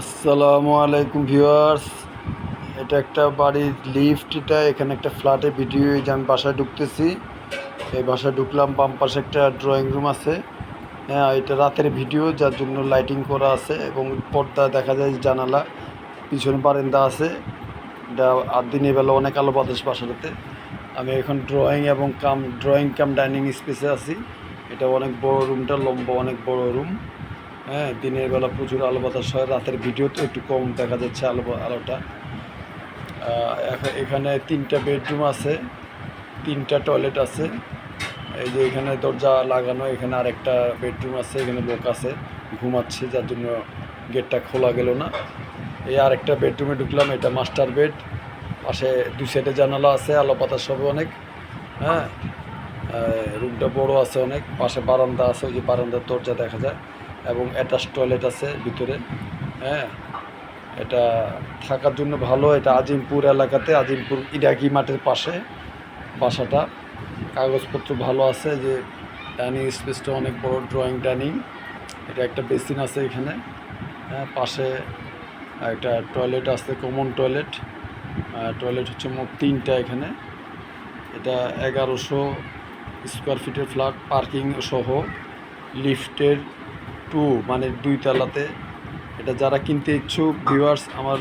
আসসালামু আলাইকুম ভিউয়ার্স। এটা একটা বাড়ির লিফট। এখানে একটা ফ্ল্যাটে ভিডিও, এই যে আমি বাসায় ঢুকতেছি। এই বাসায় ঢুকলাম, বাম পাশে একটা ড্রয়িং রুম আছে। হ্যাঁ, এটা রাতের ভিডিও, যার জন্য লাইটিং করা আছে এবং পর্দা দেখা যায় জানালা, পিছনে বারান্দা আছে। এটা আর দিনের বেলা অনেক আলো বাতাস বাসাটাতে। আমি এখন ড্রয়িং কাম ডাইনিং স্পেসে আছি। এটা অনেক বড়, রুমটা লম্বা, অনেক বড় রুম। হ্যাঁ, দিনের বেলা প্রচুর আলো বাতাস হয়, রাতের ভিডিও তো একটু কম দেখা যাচ্ছে আলোটা। এখানে 3টা বেডরুম আছে, 3টা টয়লেট আছে। এই যে এখানে দরজা লাগানো, এখানে আরেকটা বেডরুম আছে, এখানে লোক আছে ঘুমাচ্ছে, যার জন্য গেটটা খোলা গেল না। এই আরেকটা বেডরুমে ঢুকলাম, এটা মাস্টার বেড। পাশে 2 সাইডে জানালা আছে, আলো বাতাস হবে অনেক। হ্যাঁ, রুমটা বড় আছে অনেক। পাশে বারান্দা আছে, ওই যে বারান্দার দরজা দেখা যায়, এবং অ্যাটাচ টয়লেট আছে ভিতরে। হ্যাঁ, এটা থাকার জন্য ভালো। এটা আজিমপুর এলাকাতে, আজিমপুর ইরাকি মাঠের পাশে বাসাটা। কাগজপত্র ভালো আছে। যে ডাইনিং স্পেসটা অনেক বড়, ড্রয়িং ডাইনিং। এটা একটা বেসিন আছে এখানে। হ্যাঁ, পাশে একটা টয়লেট আছে, কমন টয়লেট। টয়লেট হচ্ছে মোট 3টা এখানে। এটা 1100 স্কোয়ার ফিটের ফ্ল্যাট, পার্কিং সহ, লিফটের 2 মানে 2 তলাতে। এটা যারা কিনতে ইচ্ছুক ভিউয়ার্স আমার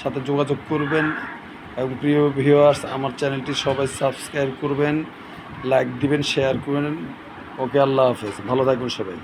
সাথে যোগাযোগ করবেন। এবং প্রিয় ভিউয়ার্স, আমার চ্যানেলটি সবাই সাবস্ক্রাইব করবেন, লাইক দিবেন, শেয়ার করবেন। ওকে, আল্লাহ হাফেজ, ভালো থাকবেন সবাই।